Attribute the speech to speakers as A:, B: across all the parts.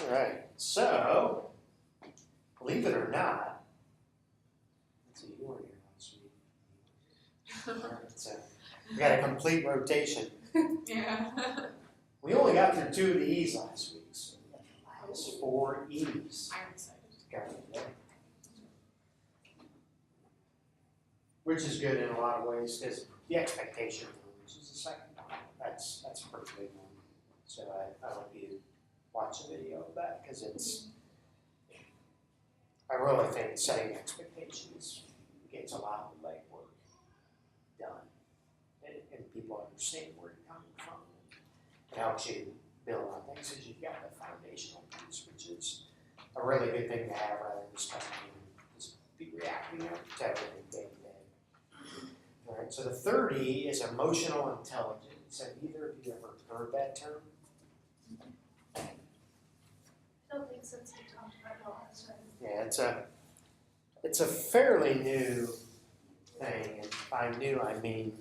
A: All right, so, believe it or not, let's see, you weren't here last week. All right, so, we got a complete rotation.
B: Yeah.
A: We only got through 2 of the E's last week, so we got the last 4 E's.
B: I'm excited.
A: Which is good in a lot of ways, because the expectation, which is the second one, that's a pretty big one. So I hope you watch a video of that, because it's, I really think setting expectations gets a lot of legwork done, and people understand where you're coming from. It helps you build on things, because you've got the foundational piece, which is a really good thing to have, rather than just coming in and just be reacting to everything day to day. All right, so the third E is emotional intelligence. Have either of you ever heard that term?
C: I don't think since we talked about it last time.
A: Yeah, it's a fairly new thing, and by new I mean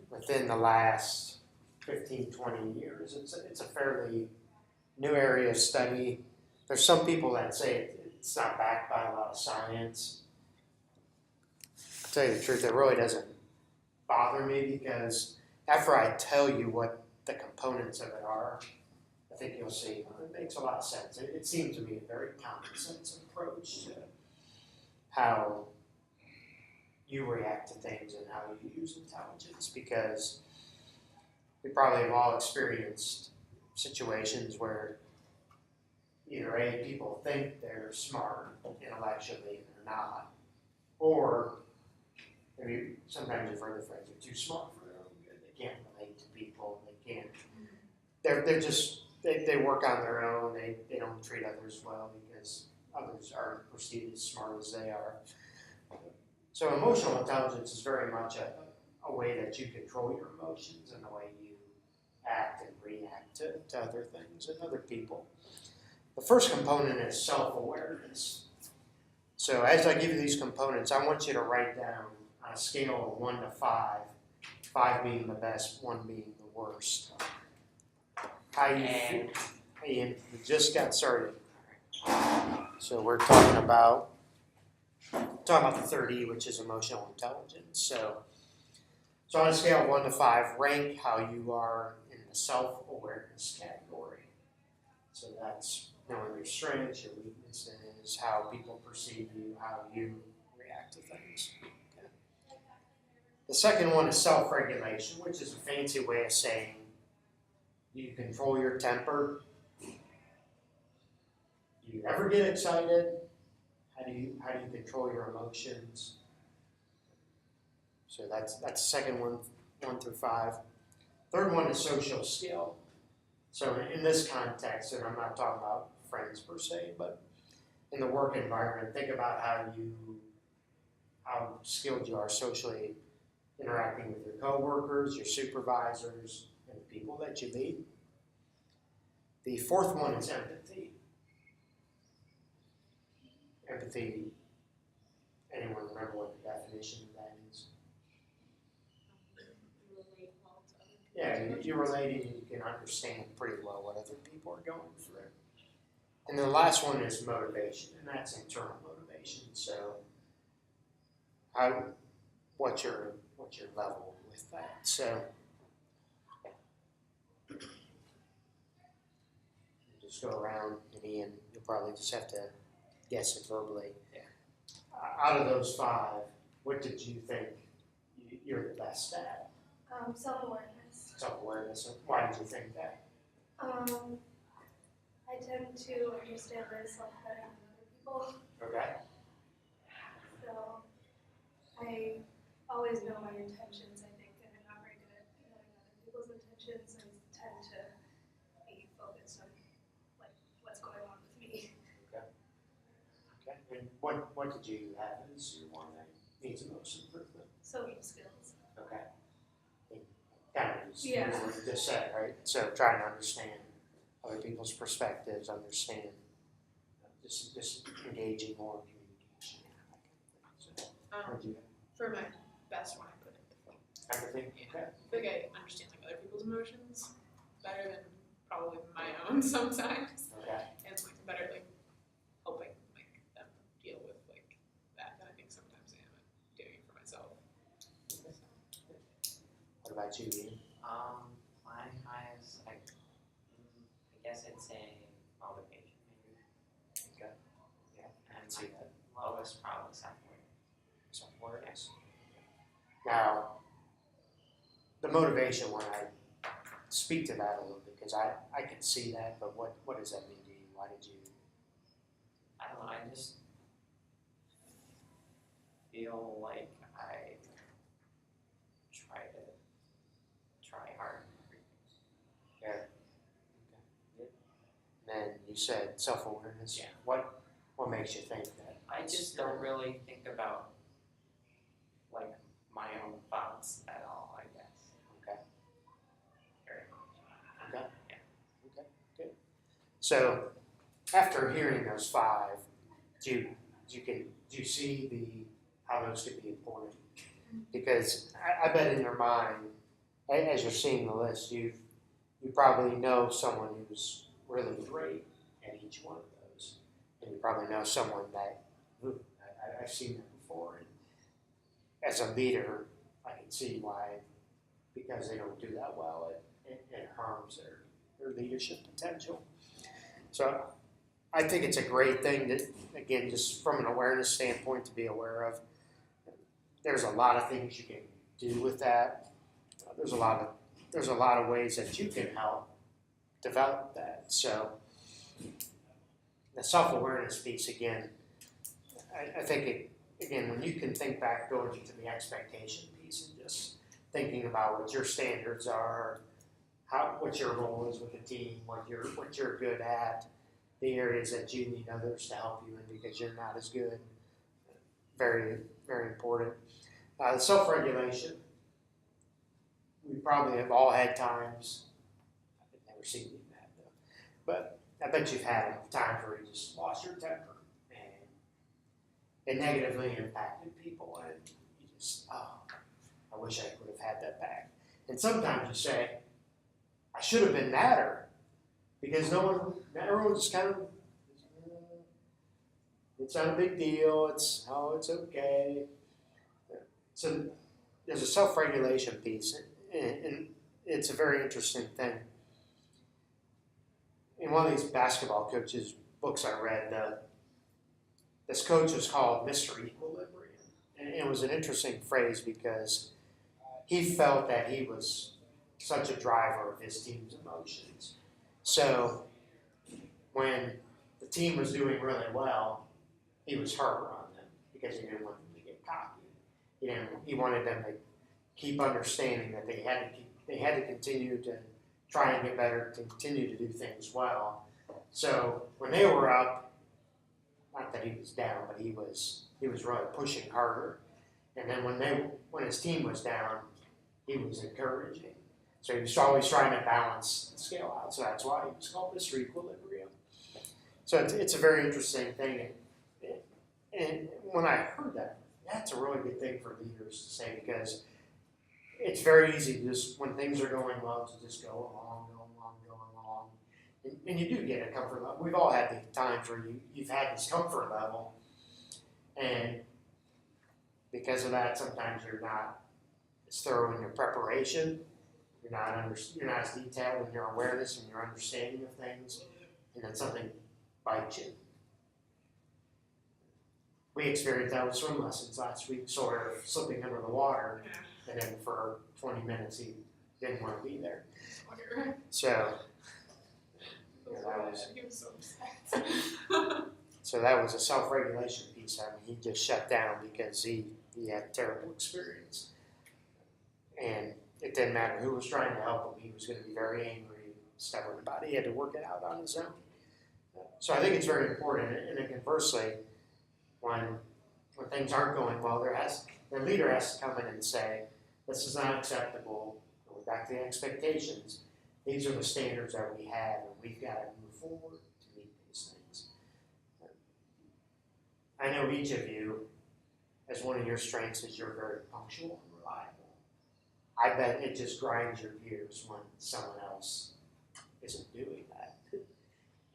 A: within the last 15, 20 years. It's a fairly new area of study. There's some people that say it's not backed by a lot of science. To tell you the truth, it really doesn't bother me, because after I tell you what the components of it are, I think you'll see it makes a lot of sense. It seems to me a very common sense approach to how you react to things and how you use intelligence, because we probably have all experienced situations where either A, people think they're smart intellectually and they're not, or maybe sometimes you've heard their friends are too smart for their own good. They can't relate to people. They can't. They're just they work on their own. They don't treat others well because others aren't perceived as smart as they are. So emotional intelligence is very much a way that you control your emotions and the way you act and react to other things and other people. The first component is self-awareness. So as I give you these components, I want you to write down on a scale of 1 to 5, 5 being the best, 1 being the worst, how you feel. And we just got started. So we're talking about the third E, which is emotional intelligence. So on a scale of 1 to 5, rank how you are in the self-awareness category. So that's knowing your strengths, your weaknesses, how people perceive you, how you react to things. Okay. The second one is self-regulation, which is a fancy way of saying you control your temper. Do you ever get excited? How do you control your emotions? So that's the second one, 1 through 5. Third one is social skill. So in this context, and I'm not talking about friends per se, but in the work environment, think about how skilled you are socially interacting with your coworkers, your supervisors, and the people that you lead. The fourth one is empathy. Empathy, anyone remember what the definition of that is?
B: Relate well to other people.
A: Yeah, you're relating and you can understand pretty well what other people are going through. And the last one is motivation, and that's internal motivation. So what's your level with that? So just go around, and Ian, you'll probably just have to guess it verbally. Yeah. Out of those 5, what did you think you're the best at?
C: Self-awareness.
A: Self-awareness. Why did you think that?
C: I tend to understand myself better than other people.
A: Okay.
C: So I always know my intentions, I think, and I'm not very good at knowing other people's intentions. I tend to be focused on what's going on with me.
A: Okay. And what did you have as your one that needs the most improvement?
C: Social skills.
A: Okay. Kind of
C: Yeah.
A: what you just said, right? So trying to understand other people's perspectives, understand, just engaging more in communication, that kind of thing. So, what did you
B: For my best one, I put empathy.
A: have? Everything? Okay.
B: I feel like I understand like other people's emotions better than probably my own. on sometimes,
A: Okay.
B: and like better like helping like them deal with like that I think sometimes I am doing it for myself.
A: What about you, Ian?
D: My highest, I guess I'd say motivation maybe,
A: Okay. Yeah, I
D: and
A: can see
D: my
A: that.
D: lowest probably self-worth.
A: Self-awareness. Now, the motivation one, I speak to that a little bit because I can see that, but what does that mean to you? Why did you?
D: I don't know, I just feel like I try hard in everything.
A: Yeah. Okay. And then you said self-awareness.
D: Yeah.
A: What makes you think that?
D: I just don't really think about like my own thoughts at all, I guess.
A: Okay.
D: Very much.
A: Okay.
D: Yeah.
A: Okay. Good. So, after hearing those five, do you see how those could be important? Because I bet in your mind, as you're seeing the list, you probably know someone who's really great at each one of those, and you probably know someone that I've seen that before. And as a leader, I can see why, because they don't do that well, it harms their leadership potential. So I think it's a great thing that, again, just from an awareness standpoint, to be aware of. There's a lot of things you can do with that. There's a lot of ways that you can help develop that. So the self-awareness piece, again, I think again, when you can think back, going into the expectation piece and just thinking about what your standards are, what your role is with the team, what you're good at, the areas that you need others to help you in because you're not as good. Very, very important. The self-regulation. We probably have all had times. I've never seen you mad though, but I bet you've had times where you just lost your temper and it negatively impacted people, and you just, I wish I could have had that back. And sometimes you say, I should have been madder, because everyone's just kind of, it's not a big deal, it's okay. So there's a self-regulation piece, and it's a very interesting thing. In one of these basketball coaches' books I read, this coach was called Mr. Equilibrium. And it was an interesting phrase because he felt that he was such a driver of his team's emotions. So when the team was doing really well, he was harder on them because he didn't want them to get cocky. He wanted them to keep understanding that they had to continue to try and get better, continue to do things well. So when they were up, not that he was down, but he was really pushing harder. And then when his team was down, he was encouraging. So he was always trying to balance the scale out. So that's why he was called Mr. Equilibrium. So it's a very interesting thing. And when I heard that, that's a really good thing for leaders to say, because it's very easy to just, when things are going well, to just go along. And you do get a comfort level. We've all had the times where you've had this comfort level, and because of that, sometimes you're not as thorough in your preparation. You're not as detailed in your awareness and your understanding of things, and then something bites you. We experienced that with swim lessons last week, sort of slipping under the water, and then for 20 minutes he didn't want to be there. So,
B: He was so upset.
A: so that was a self-regulation piece. I mean, he just shut down because he had a terrible experience. And it didn't matter who was trying to help him, he was going to be very angry and stubborn about it. He had to work it out on his own. So I think it's very important. And then conversely, when things aren't going well, the leader has to come in and say, this is not acceptable. Going back to the expectations. These are the standards that we have, and we've got to move forward to meet these things. I know each of you, as one of your strengths, is you're very punctual and reliable. I bet it just grinds your gears when someone else isn't doing that.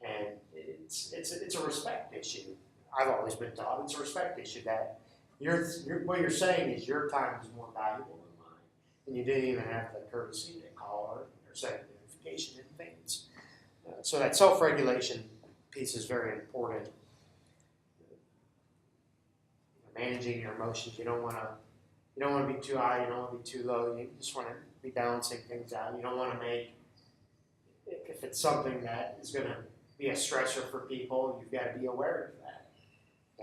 A: And it's a respect issue. I've always been taught it's a respect issue that what you're saying is your time is more valuable than mine, and you didn't even have the courtesy to call or send a notification in advance. So that self-regulation piece is very important. Managing your emotions, you don't want to be too high, you don't want to be too low. You just want to be balancing things out. You don't want to make, if it's something that is going to be a stressor for people, you've got to be aware of that.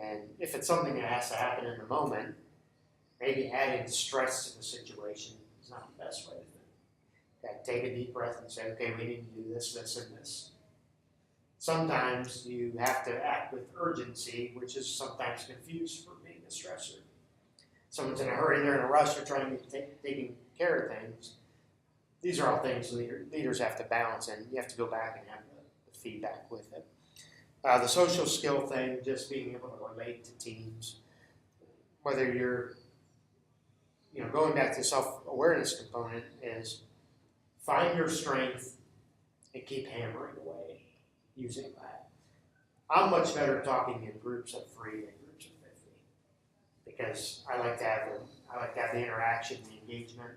A: And if it's something that has to happen in the moment, maybe adding stress to the situation is not the best way to think. You got to take a deep breath and say, okay, we need to do this, this, and this. Sometimes you have to act with urgency, which is sometimes confused for being a stressor. Someone's in a hurry, they're in a rush, they're trying to taking care of things. These are all things leaders have to balance, and you have to go back and have the feedback with it. The social skill thing, just being able to relate to teams, whether you're, going back to the self-awareness component, is find your strength and keep hammering away using that. I'm much better talking in groups of 3 than groups of 50 because I like to have the interaction, the engagement.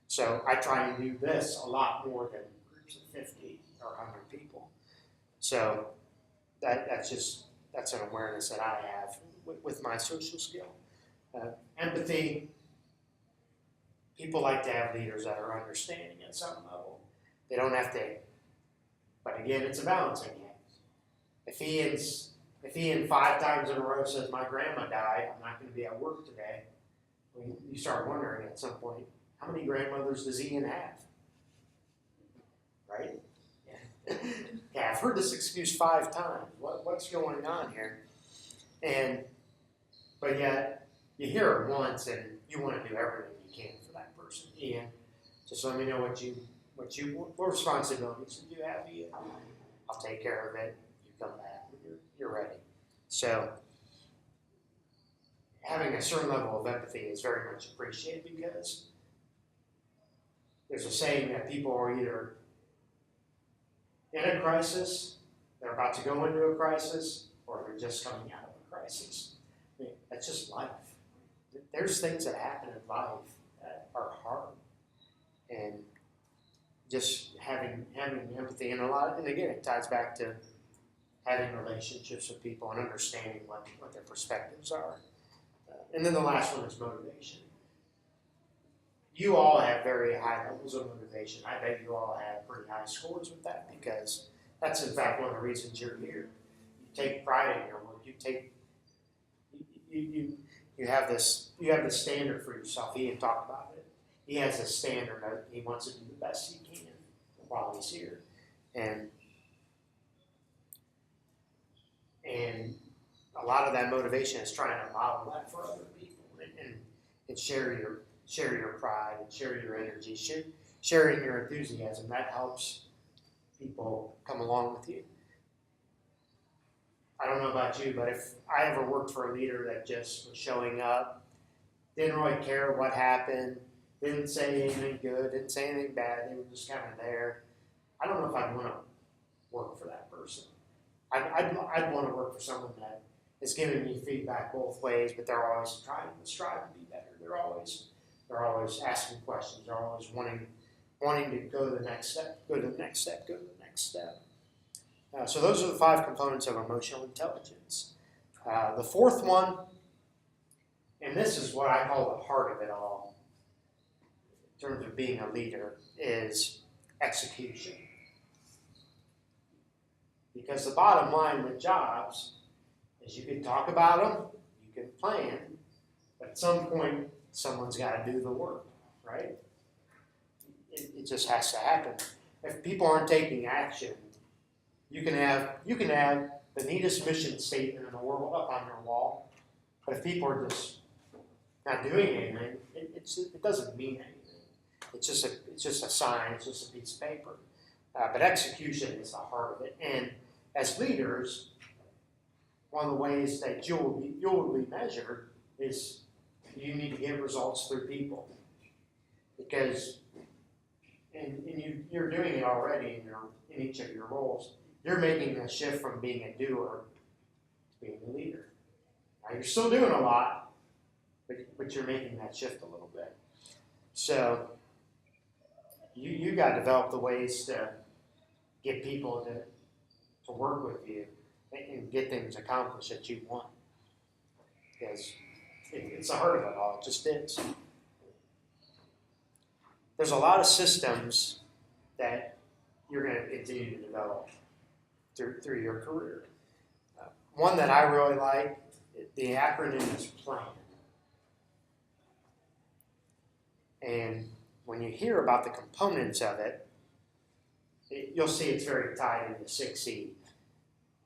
A: So I try and do this a lot more than groups of 50 or 100 people. So that's an awareness that I have with my social skill. Empathy. People like to have leaders that are understanding at some level. They don't have to, but again, it's a balancing act. If Ian 5 times in a row says, my grandma died, I'm not going to be at work today, you start wondering at some point, how many grandmothers does Ian have? Right? Yeah, I've heard this excuse 5 times. What's going on here? But yet, you hear it once and you want to do everything you can for that person. Ian, just let me know what responsibilities do you have, Ian? I'll take care of it. You come back when you're ready. So, having a certain level of empathy is very much appreciated because there's a saying that people are either in a crisis, they're about to go into a crisis, or they're just coming out of a crisis. I mean, that's just life. There's things that happen in life that are hard. And just having empathy and again, it ties back to having relationships with people and understanding what their perspectives are. And then the last one is motivation. You all have very high levels of motivation. I bet you all have pretty high scores with that because that's in fact one of the reasons you're here. You take pride in your work. You have this standard for yourself. He had talked about it. He has a standard that he wants to do the best he can while he's here. And a lot of that motivation is trying to model that for other people and share your pride and share your energy, sharing your enthusiasm. That helps people come along with you. I don't know about you, but if I ever worked for a leader that just was showing up, didn't really care what happened, didn't say anything good, didn't say anything bad, they were just kind of there, I don't know if I'd want to work for that person. I'd want to work for someone that is giving me feedback both ways, but they're always trying to strive to be better. They're always asking questions. They're always wanting to go to the next step, go to the next step, go to the next step. So those are the 5 components of emotional intelligence. The 4th one, and this is what I call the heart of it all, in terms of being a leader, is execution. Because the bottom line with jobs is you can talk about them, you can plan, but at some point someone's got to do the work, right? It just has to happen. If people aren't taking action, you can have the neatest mission statement in the world up on your wall, but if people are just not doing anything, it doesn't mean anything. It's just a sign. It's just a piece of paper. But execution is the heart of it. And as leaders, one of the ways that you'll be measured is you need to get results through people, because and you're doing it already in each of your roles. you're making a shift from being a doer to being a leader. Now, you're still doing a lot, but you're making that shift a little bit. So you got to develop the ways to get people to work with you and get things accomplished that you want. Because it's the heart of it all, it just is. There's a lot of systems that you're going to continue to develop through your career. One that I really like, the acronym is PLAN. And when you hear about the components of it, you'll see it's very tied into 6E.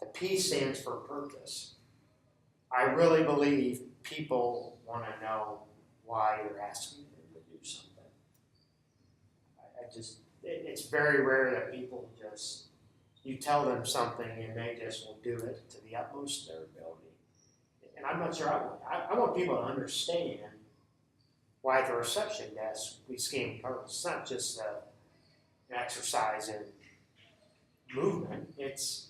A: The P stands for purpose. I really believe people want to know why you're asking them to do something. It's very rare that people just, you tell them something and they just will do it to the utmost of their ability. And I'm not sure I want people to understand why at the reception desk we scan cards. It's not just an exercise in movement. It's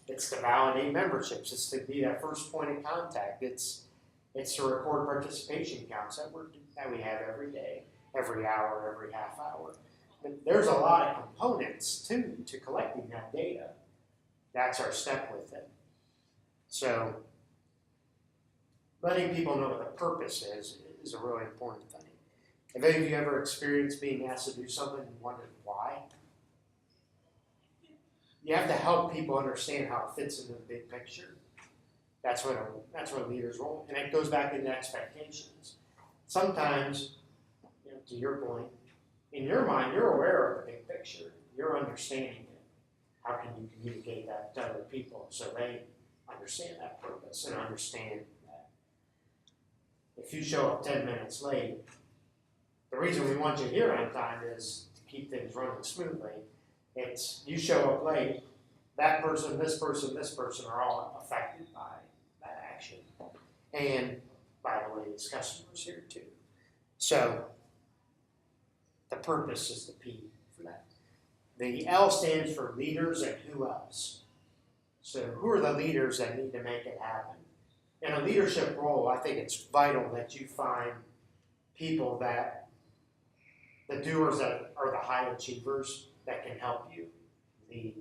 A: to validate memberships. It's to be that first point of contact. It's to record participation counts that we have every day, every hour, every half hour. But there's a lot of components to collecting that data. That's our step with it. So letting people know what the purpose is a really important thing. Have any of you ever experienced being asked to do something and wondered why? You have to help people understand how it fits into the big picture. That's what a leader's role, and it goes back into expectations. Sometimes, to your point, in your mind, you're aware of the big picture. You're understanding it. How can you communicate that to other people so they understand that purpose and understand that if you show up 10 minutes late, the reason we want you here on time is to keep things running smoothly. It's you show up late, that person, this person, this person are all affected by that action. And by the way, there's customers here too. So the purpose is the P for that. The L stands for leaders and who else. So who are the leaders that need to make it happen? In a leadership role, I think it's vital that you find people that, the doers that are the high achievers that can help you lead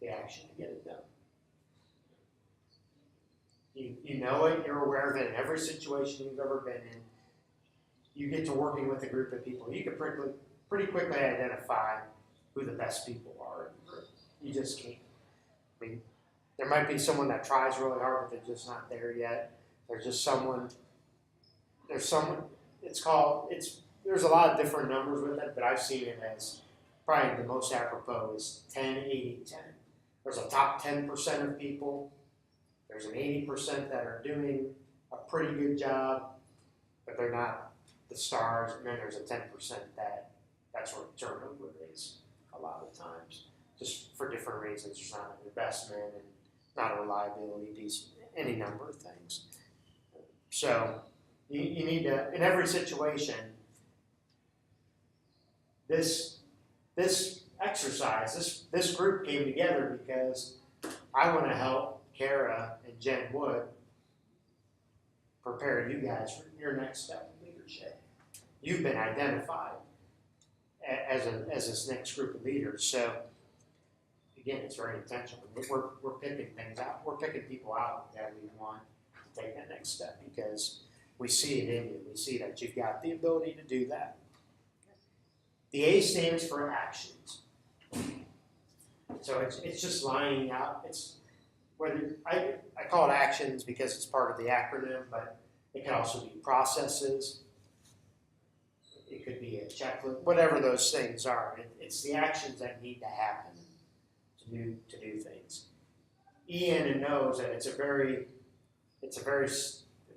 A: the action to get it done. You know it, you're aware of it in every situation you've ever been in. You get to working with a group of people. You can pretty quickly identify who the best people are in the group. You just can't. I mean, there might be someone that tries really hard, but they're just not there yet. There's someone, there's a lot of different numbers with it, but I've seen it as probably the most apropos is 10, 80, 10. There's a top 10% of people. There's an 80% that are doing a pretty good job, but they're not the stars. And then there's a 10% that's where turnover is a lot of times, just for different reasons. There's not an investment and not a reliability piece, any number of things. So you need to, in every situation, this exercise, this group came together because I want to help Kara and Jen Wood prepare you guys for your next step of leadership. You've been identified as this next group of leaders. So again, it's very intentional. We're picking things out. We're picking people out that we want to take that next step because we see it in you. We see that you've got the ability to do that. The A stands for actions. So it's just lining out. It's whether I call it actions because it's part of the acronym, but it can also be processes. It could be a checklist, whatever those things are. It's the actions that need to happen to do things. Ian knows that it's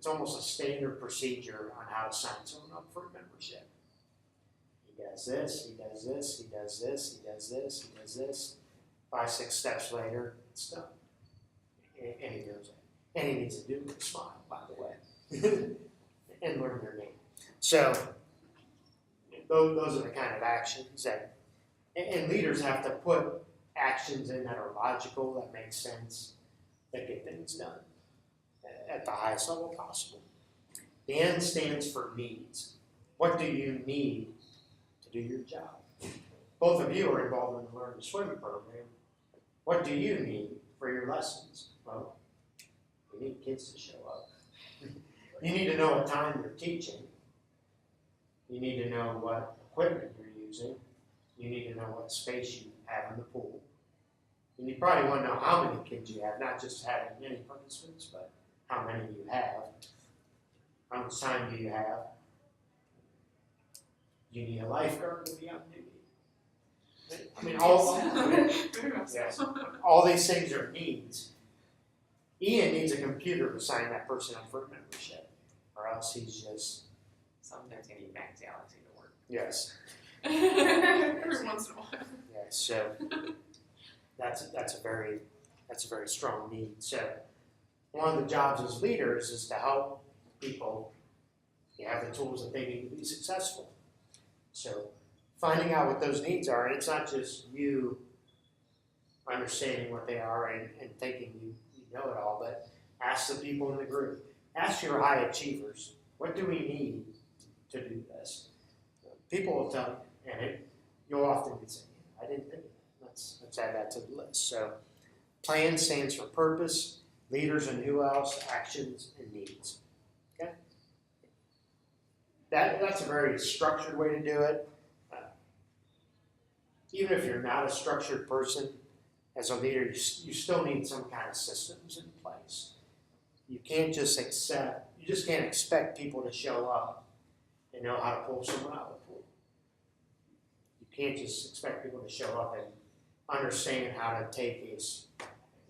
A: almost a standard procedure on how to sign someone up for a membership. He does this, he does this, he does this, he does this, he does this. 5, 6 steps later, it's done. And he knows it. And he needs to do it with a smile, by the way. And learn their name. So those are the kind of actions that, and leaders have to put actions in that are logical, that make sense, that get things done at the highest level possible. The N stands for needs. What do you need to do your job? Both of you are involved in the Learn to Swim program. What do you need for your lessons? Well, you need kids to show up. You need to know what time you're teaching. You need to know what equipment you're using. You need to know what space you have in the pool. And you probably want to know how many kids you have, not just having many participants, but how many you have. How much time do you have? You need a lifeguard to be on duty. I mean, yes, all these things are needs. Ian needs a computer to sign that person up for a membership, or else he's just.
D: Sometimes you need Mac Galaxy to work.
A: Yes.
B: Every once in a while.
A: Yes. So that's a very strong need. So one of the jobs as leaders is to help people have the tools that they need to be successful. So finding out what those needs are, and it's not just you understanding what they are and thinking you know it all, but ask the people in the group. Ask your high achievers, what do we need to do this? People will tell you, and you'll often be saying, I didn't think of that. Let's add that to the list. So plan stands for purpose, leaders and who else, actions and needs. Okay? That's a very structured way to do it. Even if you're not a structured person, as a leader, you still need some kind of systems in place. You just can't expect people to show up and know how to pull someone out of the pool. You can't just expect people to show up and understand how to take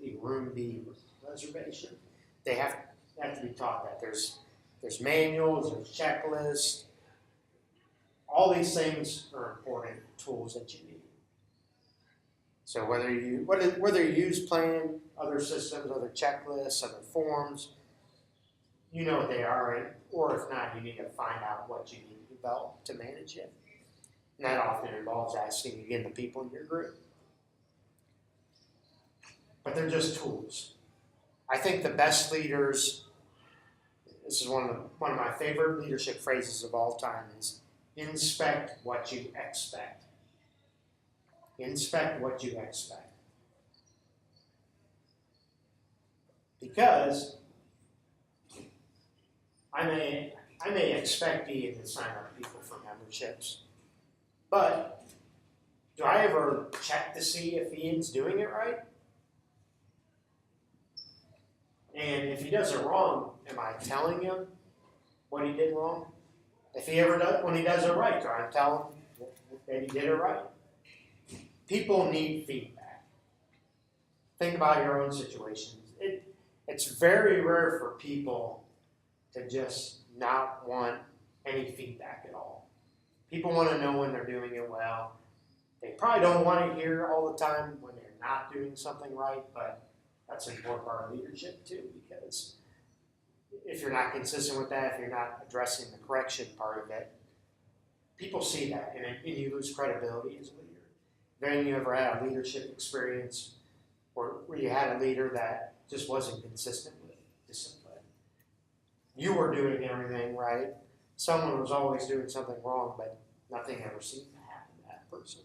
A: a room B reservation. They have to be taught that. There's manuals, there's checklists. All these things are important tools that you need. So whether you use plan, other systems, other checklists, other forms, you know what they are, or if not, you need to find out what you need to develop to manage it. And that often involves asking, again, the people in your group. But they're just tools. I think the best leaders, this is one of my favorite leadership phrases of all time, is inspect what you expect. Inspect what you expect. Because I may expect Ian to sign up people for memberships, but do I ever check to see if Ian's doing it right? And if he does it wrong, am I telling him what he did wrong? If he ever does, when he does it right, do I tell him that he did it right? People need feedback. Think about your own situations. It's very rare for people to just not want any feedback at all. People want to know when they're doing it well. They probably don't want to hear all the time when they're not doing something right, but that's an important part of leadership too, because if you're not consistent with that, if you're not addressing the correction part of it, people see that and you lose credibility as a leader. Then you ever had a leadership experience where you had a leader that just wasn't consistent with discipline? You were doing everything right. Someone was always doing something wrong, but nothing ever seemed to happen to that person.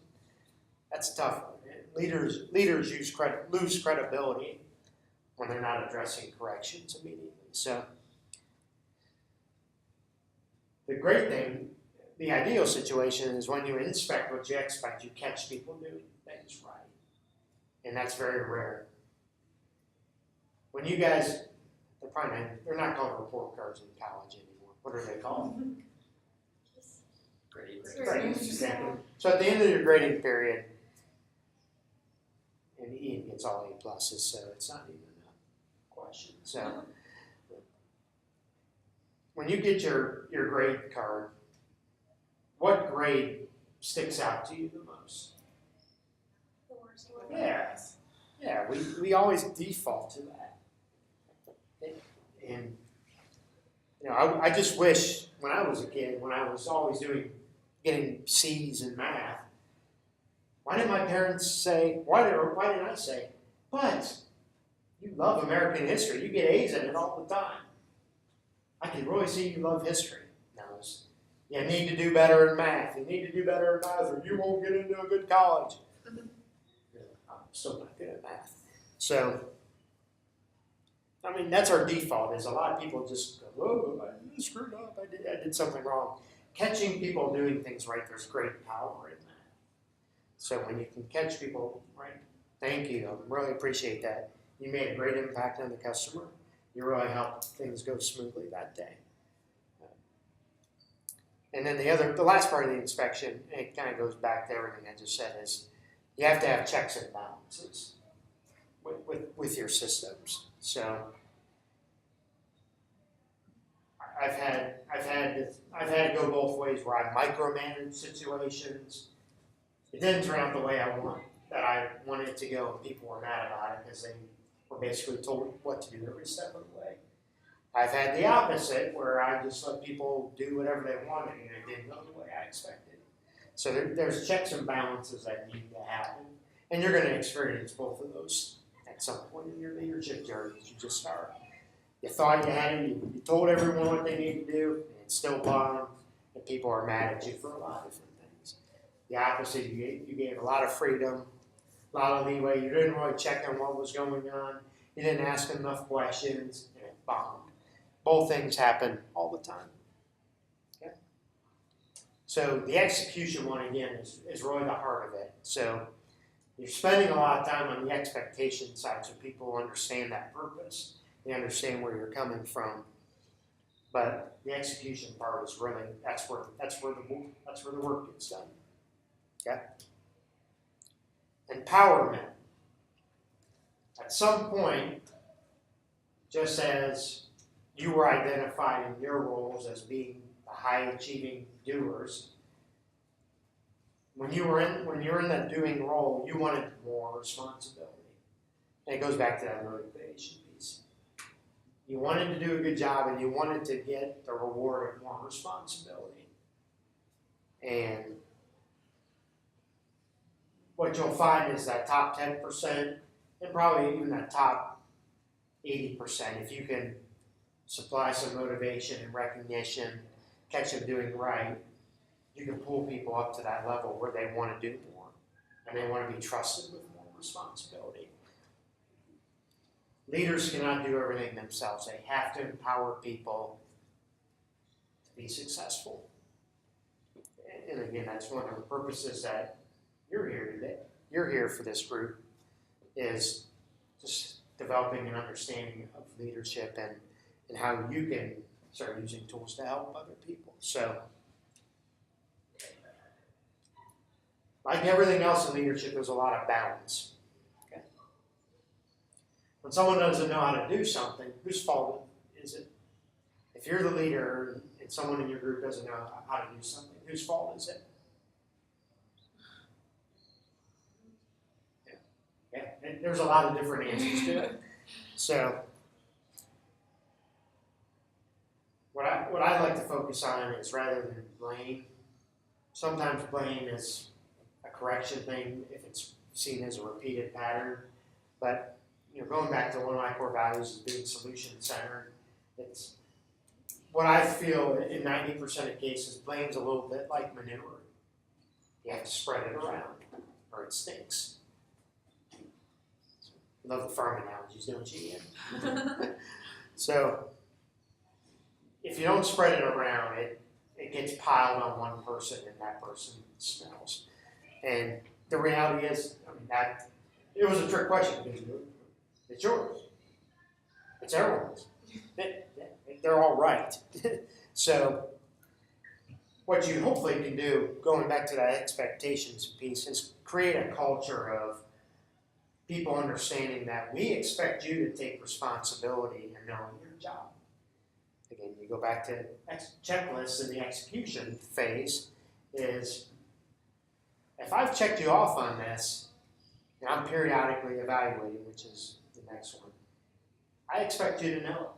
A: That's tough. Leaders lose credibility when they're not addressing corrections immediately. So the great thing, the ideal situation is when you inspect what you expect, you catch people doing things right. And that's very rare. When you guys, they're not called report cards in college anymore. What are they called? Grading. Exactly. So at the end of your grading period, and Ian gets all A pluses, so it's not even a question. So when you get your grade card, what grade sticks out to you the most?
C: The worst one.
A: Yeah, we always default to that. And I just wish when I was a kid, when I was always getting C's in math, why didn't my parents say, why didn't I say, but you love American history, you get A's in it all the time. I can really see you love history. No, you need to do better in math, you need to do better in math, or you won't get into a good college. I'm still not good at math. So, I mean, that's our default, is a lot of people just go, whoa, I screwed up, I did something wrong. Catching people doing things right, there's great power in that. So when you can catch people right, thank you, I really appreciate that. You made a great impact on the customer. You really helped things go smoothly that day. And then the last part of the inspection, and it kind of goes back to everything I just said, is you have to have checks and balances with your systems. So I've had to go both ways where I micromanage situations. It didn't turn out the way I wanted it to go, and people were mad about it because they were basically told what to do every step of the way. I've had the opposite, where I just let people do whatever they wanted, and it didn't go the way I expected. So there's checks and balances that need to happen, and you're going to experience both of those at some point in your leadership journey as you just start. You thought you had it, you told everyone what they need to do, and it's still bombed, and people are mad at you for a lot of different things. The opposite, you gave a lot of freedom, a lot of leeway. You didn't really check on what was going on. You didn't ask enough questions, and it bombed. Both things happen all the time. Okay? So the execution one, again, is really the heart of it. So you're spending a lot of time on the expectation side so people understand that purpose. They understand where you're coming from. But the execution part is really, that's where the work gets done. Okay? Empowerment. At some point, just as you were identified in your roles as being the high-achieving doers, when you're in that doing role, you wanted more responsibility. And it goes back to that motivation piece. You wanted to do a good job, and you wanted to get the reward of more responsibility. And what you'll find is that top 10%, and probably even that top 80%, if you can supply some motivation and recognition, catch them doing right, you can pull people up to that level where they want to do more, and they want to be trusted with more responsibility. Leaders cannot do everything themselves. They have to empower people to be successful. And again, that's one of the purposes that you're here today. You're here for this group, is just developing an understanding of leadership and how you can start using tools to help other people. So, like everything else in leadership, there's a lot of balance. Okay? When someone doesn't know how to do something, whose fault is it? If you're the leader and someone in your group doesn't know how to do something, whose fault is it? Yeah, and there's a lot of different answers to it. So, what I like to focus on is, rather than blame, sometimes blame is a correction thing if it's seen as a repeated pattern. But going back to one of my core values is being solution-centered. It's what I feel in 90% of cases, blame's a little bit like manure. You have to spread it around, or it stinks. Love the farm analogies, don't you, Ian? So, if you don't spread it around, it gets piled on one person, and that person smells. And the reality is, that it was a trick question, because it's yours. It's everyone's. They're all right. So, what you hopefully can do, going back to that expectations piece, is create a culture of people understanding that we expect you to take responsibility in knowing your job. Again, you go back to checklists, and the execution phase is, if I've checked you off on this, and I'm periodically evaluating, which is the next one, I expect you to know it.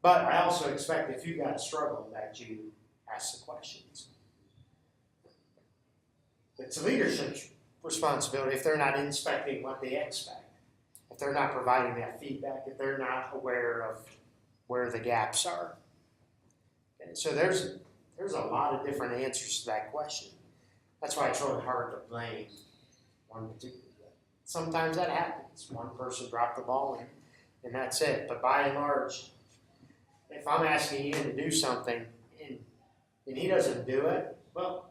A: But I also expect, if you've got a struggle, that you ask the questions. It's leadership responsibility if they're not inspecting what they expect, if they're not providing that feedback, if they're not aware of where the gaps are. Okay, so there's a lot of different answers to that question. That's why it's really hard to blame one particular. Sometimes that happens. One person dropped the ball and that's it. But by and large, if I'm asking Ian to do something and he doesn't do it, well,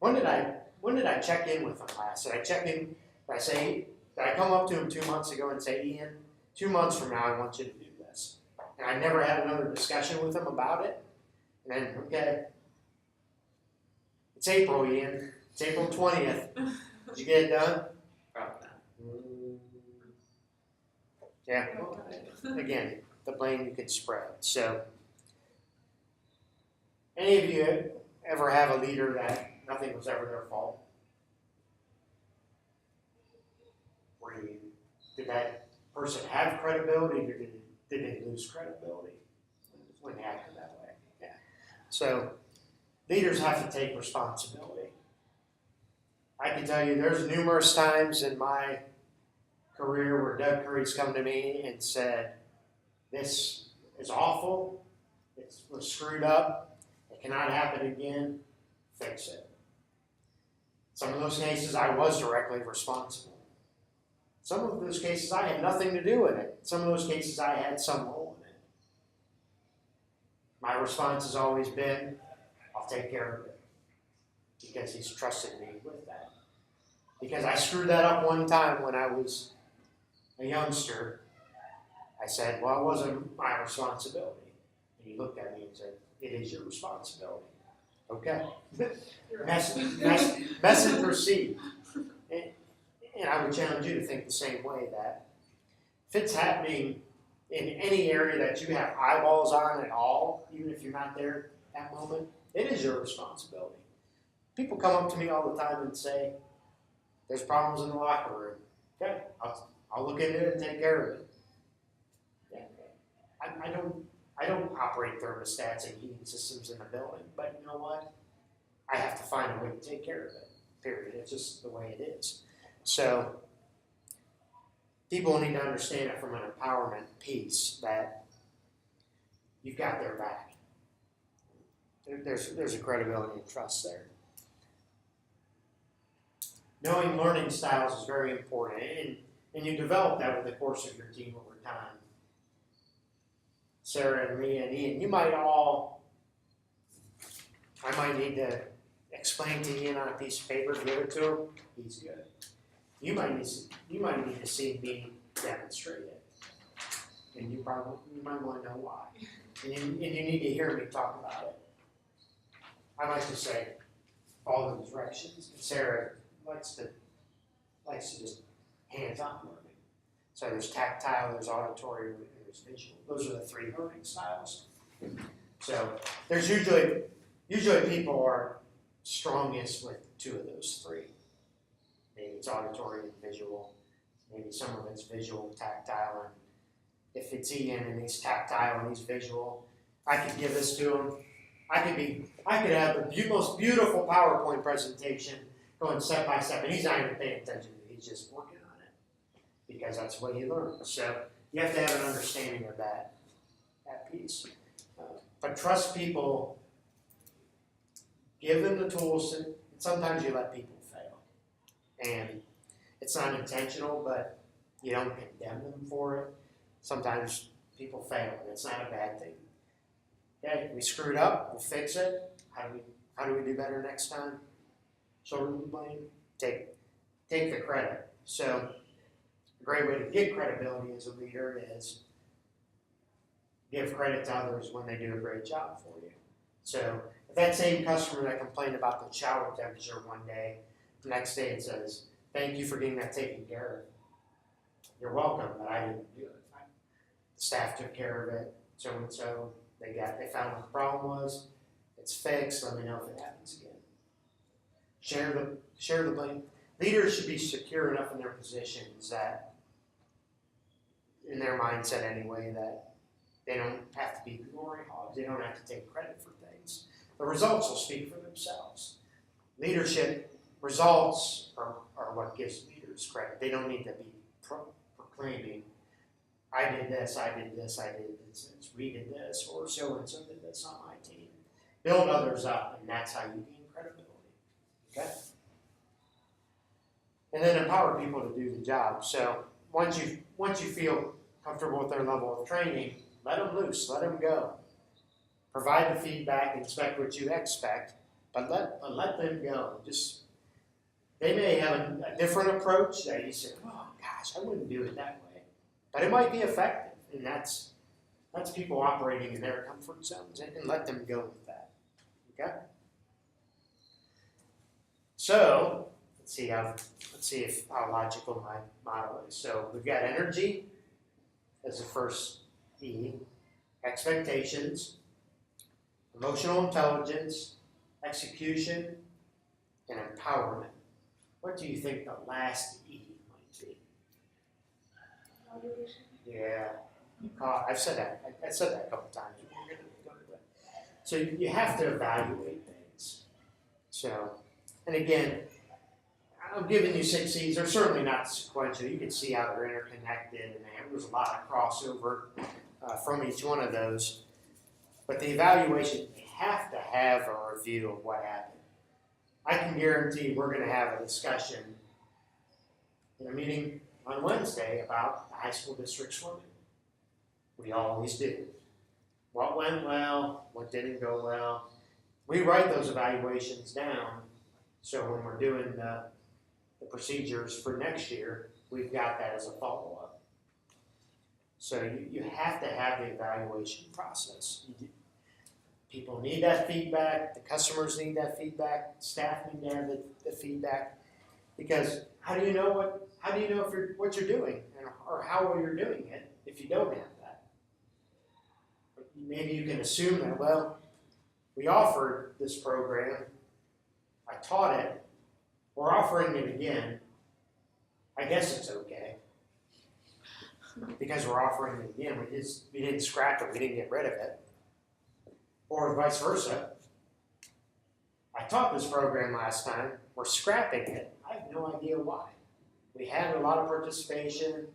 A: when did I check in with him last? Did I check in? Did I come up to him 2 months ago and say, Ian, 2 months from now I want you to do this? And I never had another discussion with him about it. And then, okay, it's April, Ian. It's April 20th. Did you get it done?
D: Probably not.
A: Yeah. Again, the blame you can spread. So, any of you ever have a leader that nothing was ever their fault? Did that person have credibility, or did they lose credibility when they acted that way? Yeah. So, leaders have to take responsibility. I can tell you there's numerous times in my career where Doug Curry's come to me and said, this is awful, we're screwed up, it cannot happen again, fix it. Some of those cases I was directly responsible. Some of those cases I had nothing to do with it. Some of those cases I had some role in it. My response has always been, I'll take care of it. Because he's trusted me with that. Because I screwed that up one time when I was a youngster. I said, well, it wasn't my responsibility. And he looked at me and said, it is your responsibility. Okay. Mess and proceed. And I would challenge you to think the same way, that if it's happening in any area that you have eyeballs on at all, even if you're not there at that moment, it is your responsibility. People come up to me all the time and say, there's problems in the locker room. Okay, I'll look into it and take care of it. Yeah. I don't operate thermostats and heating systems in the building, but you know what? I have to find a way to take care of it, period. It's just the way it is. So, people need to understand it from an empowerment piece, that you've got their back. There's a credibility and trust there. Knowing learning styles is very important, and you develop that over the course of your team over time. Sarah and Leah and Ian, I might need to explain to Ian on a piece of paper, give it to him, he's good. You might need to see me demonstrate it, and you might want to know why, and you need to hear me talk about it. I might just say, follow the directions, and Sarah likes to just hands-on learning. So there's tactile, there's auditory, and there's visual. Those are the 3 learning styles. So there's usually people are strongest with 2 of those 3. Maybe it's auditory and visual. Maybe some of it's visual, tactile, and if it's Ian and he's tactile and he's visual, I could give this to him. I could have the most beautiful PowerPoint presentation going step by step, and he's not even paying attention to it. He's just working on it because that's what he learns. So you have to have an understanding of that piece. But trust people, give them the tools, and sometimes you let people fail. And it's not intentional, but you don't condemn them for it. Sometimes people fail, and it's not a bad thing. Okay, we screwed up, we'll fix it. How do we do better next time? Shoulder the blame, take the credit. So a great way to get credibility as a leader is give credit to others when they do a great job for you. So if that same customer that complained about the shower temperature one day, the next day it says, thank you for getting that taken care of. You're welcome, but I didn't do it. The staff took care of it, so and so. They found what the problem was. It's fixed. Let me know if it happens again. Share the blame. Leaders should be secure enough in their positions that, in their mindset anyway, that they don't have to be glory hogs. They don't have to take credit for things. The results will speak for themselves. Leadership results are what gives leaders credit. They don't need to be proclaiming, I did this, I did this, I did this, we did this, or so-and-so did this on my team. Build others up, and that's how you gain credibility. Okay? And then empower people to do the job. So once you feel comfortable with their level of training, let them loose, let them go. Provide the feedback, inspect what you expect, but let them go. They may have a different approach that you say, oh gosh, I wouldn't do it that way. But it might be effective, and that's people operating in their comfort zones, and let them go with that. Okay? So, let's see how logical my model is. So we've got energy as the first E, expectations, emotional intelligence, execution, and empowerment. What do you think the last E might be?
C: Evaluation.
A: Yeah, I've said that. I said that a couple times. We're gonna go to that. So you have to evaluate things. So, and again, I'm giving you 6 E's. They're certainly not sequential. You can see how they're interconnected, and there's a lot of crossover from each one of those. But the evaluation, you have to have a review of what happened. I can guarantee we're going to have a discussion in a meeting on Wednesday about the high school district swimming. We always do. What went well, what didn't go well. We write those evaluations down, so when we're doing the procedures for next year, we've got that as a follow-up. So you have to have the evaluation process. People need that feedback, the customers need that feedback, staff need to have the feedback, because how do you know what you're doing, or how well you're doing it if you don't have that? Maybe you can assume that, well, we offered this program, I taught it, we're offering it again, I guess it's okay. Because we're offering it again, we didn't scrap it, we didn't get rid of it. Or vice versa. I taught this program last time, we're scrapping it, I have no idea why. We had a lot of participation,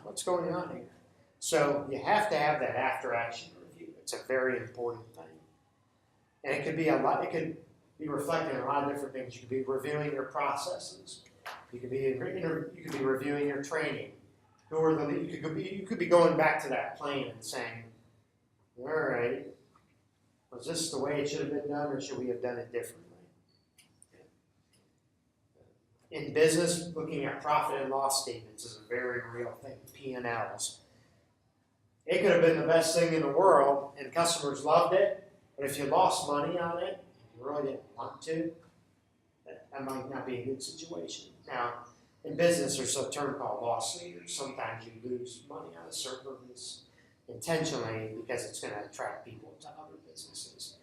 A: what's going on here? So you have to have that after action review, it's a very important thing. And it could be reflecting on a lot of different things. You could be reviewing your processes. You could be reviewing your training. You could be going back to that plan and saying, all right, was this the way it should have been done, or should we have done it differently? In business, looking at profit and loss statements is a very real thing, P&Ls. It could have been the best thing in the world, and customers loved it, but if you lost money on it, you really didn't want to, that might not be a good situation. Now, in business, there's a term called loss leaders. Sometimes you lose money on a service intentionally because it's going to attract people to other businesses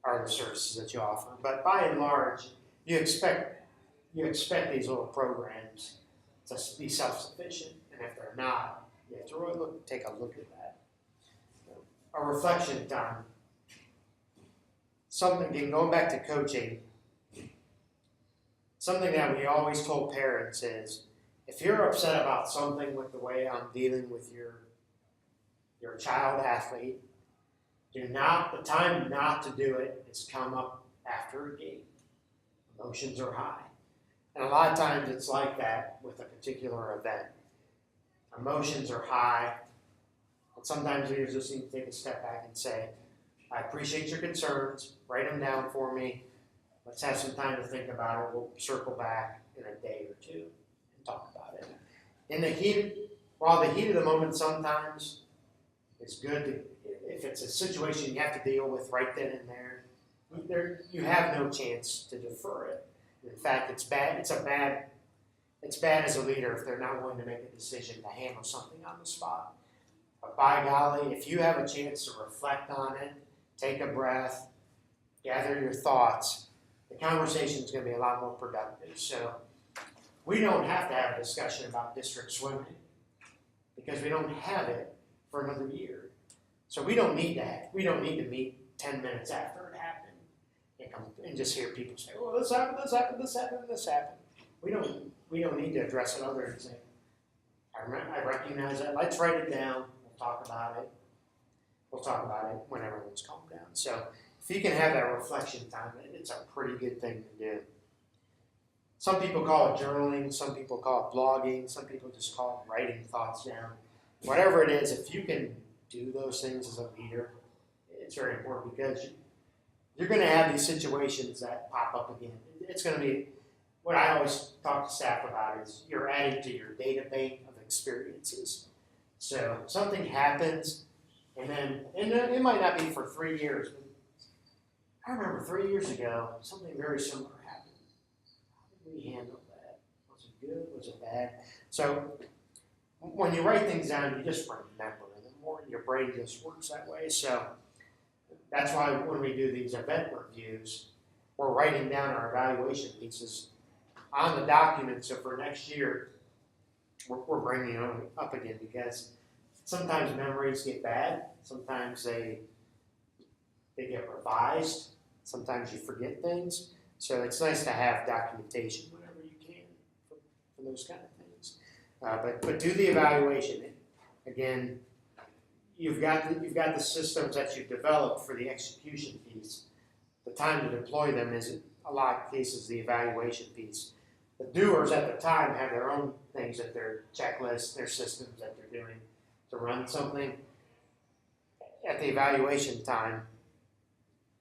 A: or the services that you offer. But by and large, you expect these little programs to be self-sufficient, and if they're not, you have to really take a look at that. A reflection time. Something, again, going back to coaching, something that we always told parents is, if you're upset about something with the way I'm dealing with your child athlete, the time not to do it is come up after a game. Emotions are high. And a lot of times it's like that with a particular event. Emotions are high, and sometimes leaders just need to take a step back and say, I appreciate your concerns, write them down for me, let's have some time to think about it, we'll circle back in a day or two and talk about it. While the heat of the moment sometimes is good, if it's a situation you have to deal with right then and there, you have no chance to defer it. In fact, it's bad as a leader if they're not willing to make a decision to handle something on the spot. But by golly, if you have a chance to reflect on it, take a breath, gather your thoughts, the conversation is going to be a lot more productive. So we don't have to have a discussion about district swimming because we don't have it for another year. So we don't need to meet 10 minutes after it happened and and just hear people say, well, this happened, this happened, this happened, this happened. We don't need to address it other than say, I recognize that, let's write it down, we'll talk about it. We'll talk about it when everyone's calmed down. So if you can have that reflection time, it's a pretty good thing to do. Some people call it journaling, some people call it blogging, some people just call it writing thoughts down. Whatever it is, if you can do those things as a leader, it's very important because you're going to have these situations that pop up again. It's going to be, what I always talk to staff about is you're adding to your data bank of experiences. So something happens, and it might not be for 3 years, but I remember 3 years ago, something very similar happened. How did we handle that? Was it good? Was it bad? So when you write things down, you just remember, and the more your brain just works that way. So that's why when we do these event reviews, we're writing down our evaluation pieces on the document. So for next year, we're bringing it up again because sometimes memories get bad. Sometimes they get revised. Sometimes you forget things. So it's nice to have documentation whenever you can for those kind of things. But do the evaluation. Again, you've got the systems that you've developed for the execution piece. The time to deploy them is, a lot of cases, the evaluation piece. The doers at the time have their own things that their checklists, their systems that they're doing to run something. At the evaluation time,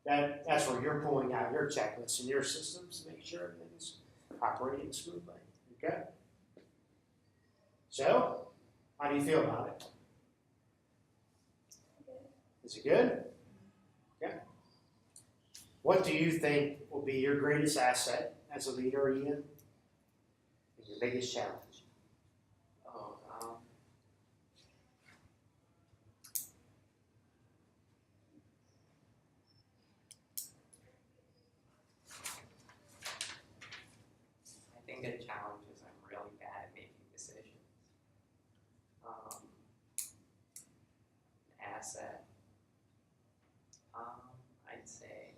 A: that's where you're pulling out your checklists and your systems to make sure everything's operating smoothly. Okay? So, how do you feel about it? Is it good? Okay. What do you think will be your greatest asset as a leader, Ian? And your biggest challenge?
D: I think the challenge is I'm really bad at making decisions. Asset. I'd say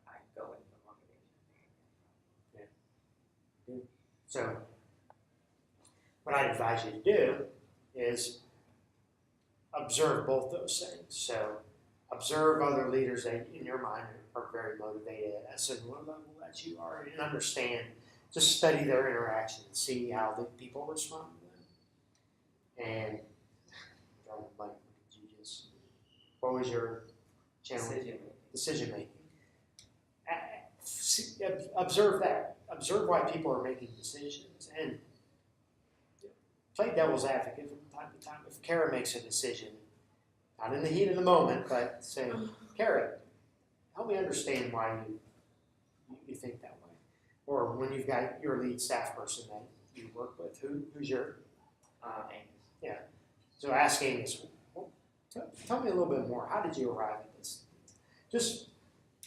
D: I'd go with the motivation thing.
A: So, what I'd advise you to do is observe both those things. So, observe other leaders that in your mind are very motivated at a similar level that you are, and understand, just study their interactions, see how the people respond to them. And, like, what was your challenge? Decision making. Observe that. Observe why people are making decisions, and play devil's advocate from time to time. If Kara makes a decision, not in the heat of the moment, but say, Kara, help me understand why you think that way. Or when you've got your lead staff person that you work with, who's your
D: Angus.
A: Yeah. So ask Angus, well, tell me a little bit more. How did you arrive at this? Just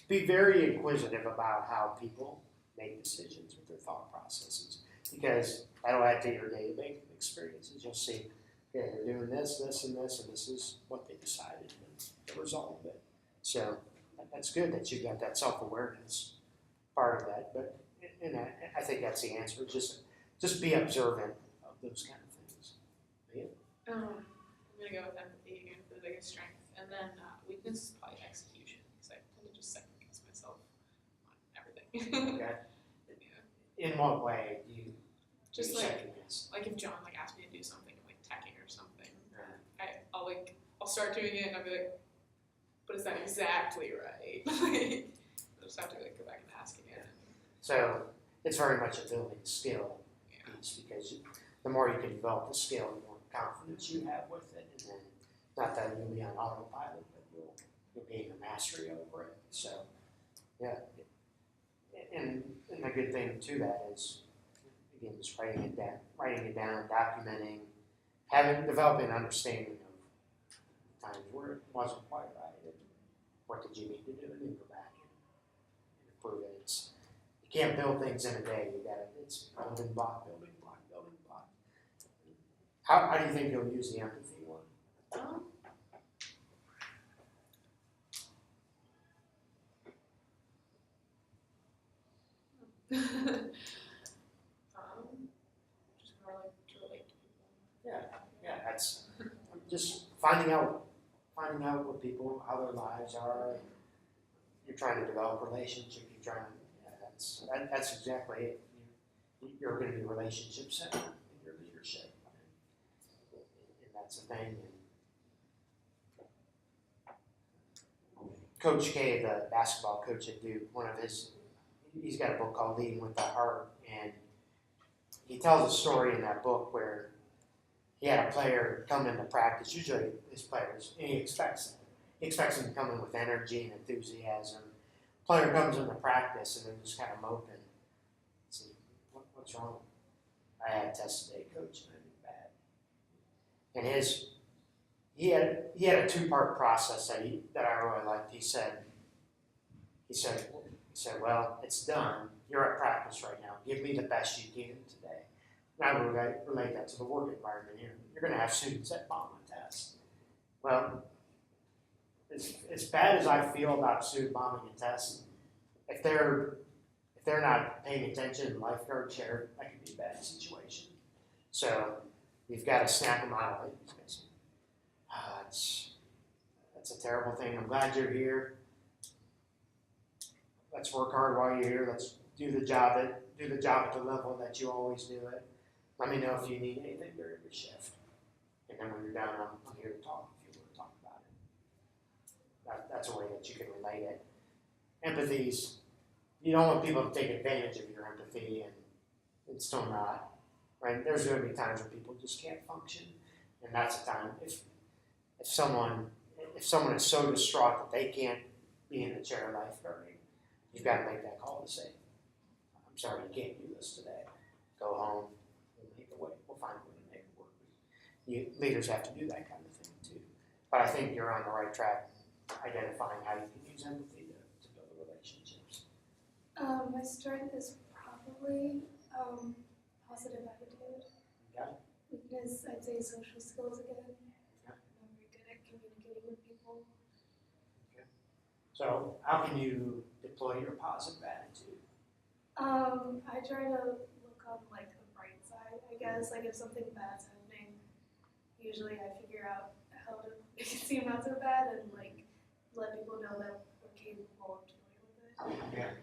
A: be very inquisitive about how people make decisions with their thought processes, because that'll add to your data bank of experiences. You'll see, okay, they're doing this, this, and this, and this is what they decided, and the result of it. So that's good that you've got that self-awareness part of that. But and I think that's the answer. Just be observant of those kind of things. Yeah.
B: I'm gonna go with empathy again for the biggest strength, and then weakness is probably execution, because I tend to just second guess myself on everything.
A: Okay.
B: Yeah.
A: In what way do you
B: Just
A: second guess?
B: like if John asked me to do something like teching or something, I'll start doing it and I'll be like, but is that exactly right? Like, I'll just have to go back and ask again.
A: So it's very much a building skill
B: Yeah.
A: piece, because the more you can develop the skill, the more confidence you have with it, and then not that you'll be on autopilot, but you'll gain a mastery over it. So yeah, and the good thing to that is, again, just writing it down, documenting, developing an understanding of times where it wasn't quite right, and what did you need to do, and then go back and improve it. You can't build things in a day. It's building block. How do you think you'll use the empathy one?
B: Just more like to relate to people.
A: Yeah, that's just finding out what people, how their lives are. You're trying to develop relationships. That's exactly it. You're going to be relationship centered in your leadership, and that's the thing. And Coach K, the basketball coach at Duke, he's got a book called Leading with the Heart, and he tells a story in that book where he had a player come into practice, usually his players, and he expects him to come in with energy and enthusiasm. Player comes into practice and they're just kind of moping. See, what's wrong? I had a test today, coach, and I did bad. And he had a 2-part process that I really liked. He said, well, it's done. You're at practice right now. Give me the best you can today. And I relate that to the work environment here. You're going to have students that bomb a test. Well, as bad as I feel about student bombing a test, if they're not paying attention in lifeguard chair, that could be a bad situation. So you've got to snap them out of it. That's a terrible thing. I'm glad you're here. Let's work hard while you're here. Let's do the job at the level that you always do it. Let me know if you need anything during your shift. And then when you're done, I'm here to talk if you want to talk about it. That's a way that you can relate it. Empathy's, you don't want people to take advantage of your empathy, and it's still not. Right? There's going to be times when people just can't function, and that's a time if someone is so distraught that they can't be in the chair lifeguarding, you've got to make that call to say, I'm sorry, you can't do this today. Go home. We'll find a way to make it work. Leaders have to do that kind of thing too. But I think you're on the right track, identifying how you can use empathy to build relationships.
C: My strength is probably positive attitude.
A: Okay.
C: Weakness, I'd say social skills again.
A: Yeah.
C: I'm very good at communicating with people.
A: So how can you deploy your positive attitude?
C: I try to look on like the bright side, I guess. Like if something bad's happening, usually I figure out how to make it seem not so bad and like let people know that we're capable of dealing with it.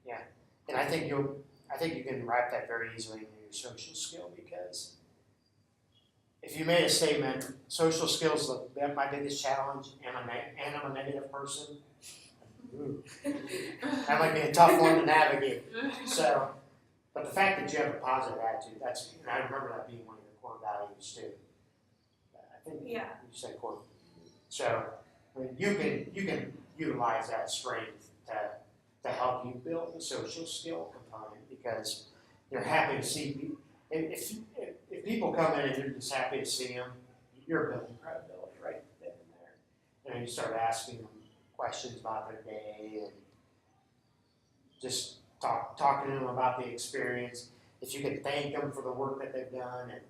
A: Yeah. And I think you can wrap that very easily into your social skill, because if you made a statement, social skills are my biggest challenge, and I'm a negative person, ooh, that might be a tough one to navigate. So, but the fact that you have a positive attitude, and I remember that being one of your core values too. I think you said core. So, I mean, you can utilize that strength to help you build the social skill component, because you're happy to see people. If people come in and you're just happy to see them, you're building credibility right then and there. And then you start asking them questions about their day and just talking to them about the experience. If you can thank them for the work that they've done, and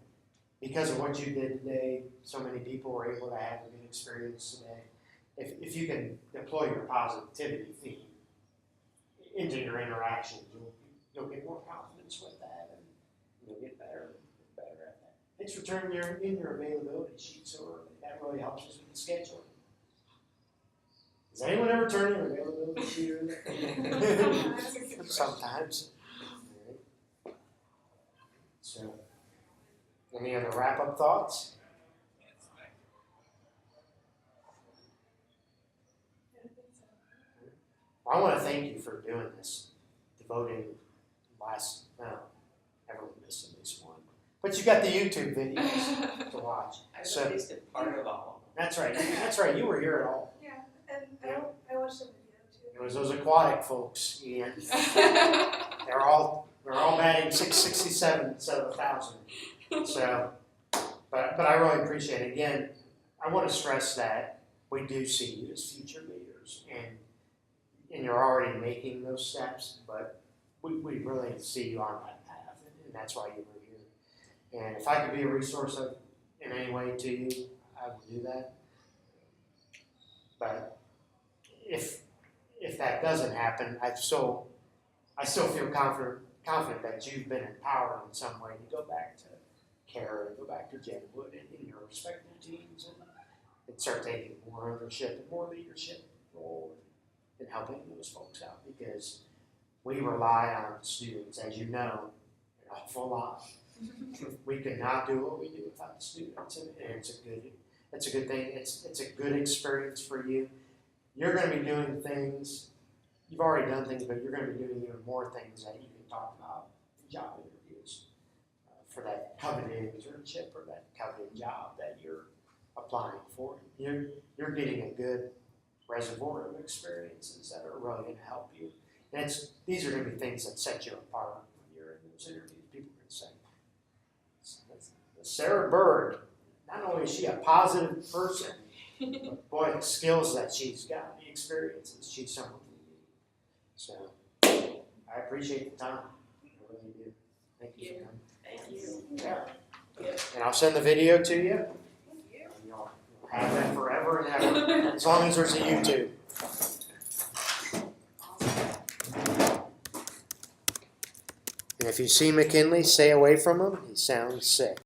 A: because of what you did today, so many people were able to have a good experience today. If you can deploy your positivity theme into your interactions, you'll get more confidence with that, and you'll get better at that. Thanks for turning in your availability sheet so early. That really helps us with the scheduling. Does anyone ever turn in an availability sheet early? Sometimes. Right. So, any other wrap-up thoughts? I want to thank you for doing this, devoting everyone missed at least one. But you got the YouTube videos to watch.
D: I wasted part of all of them.
A: That's right. You were here at all.
C: Yeah, and I watched the video too.
A: It was those aquatic folks, Ian. They're all batting 667 instead of 1,000. So, but I really appreciate it. Again, I want to stress that we do see you as future leaders, and you're already making those steps, but we really see you on that path, and that's why you were here. And if I could be a resource in any way to you, I would do that. But if that doesn't happen, I I still feel confident that you've been empowered in some way to go back to Kara, go back to Jenwood in your respective teams and start taking more ownership and more leadership role in helping those folks out, because we rely on students, as you know, an awful lot. We could not do what we do without the students, and it's a good thing. It's a good experience for you. You're going to be doing things. You've already done things, but you're going to be doing even more things that you can talk about in job interviews for that coveted internship or that coveted job that you're applying for. You're getting a good reservoir of experiences that are really going to help you. And these are going to be things that set you apart when you're in those interviews. People are going to say, Sarah Bird, not only is she a positive person, but boy, the skills that she's got, the experiences, she's someone we need. So I appreciate the time. I really do. Thank you for coming.
B: Thank you.
A: Yeah. And I'll send the video to you. And you'll have that forever and ever, as long as there's a YouTube. And if you see McKinley, stay away from him. He sounds sick.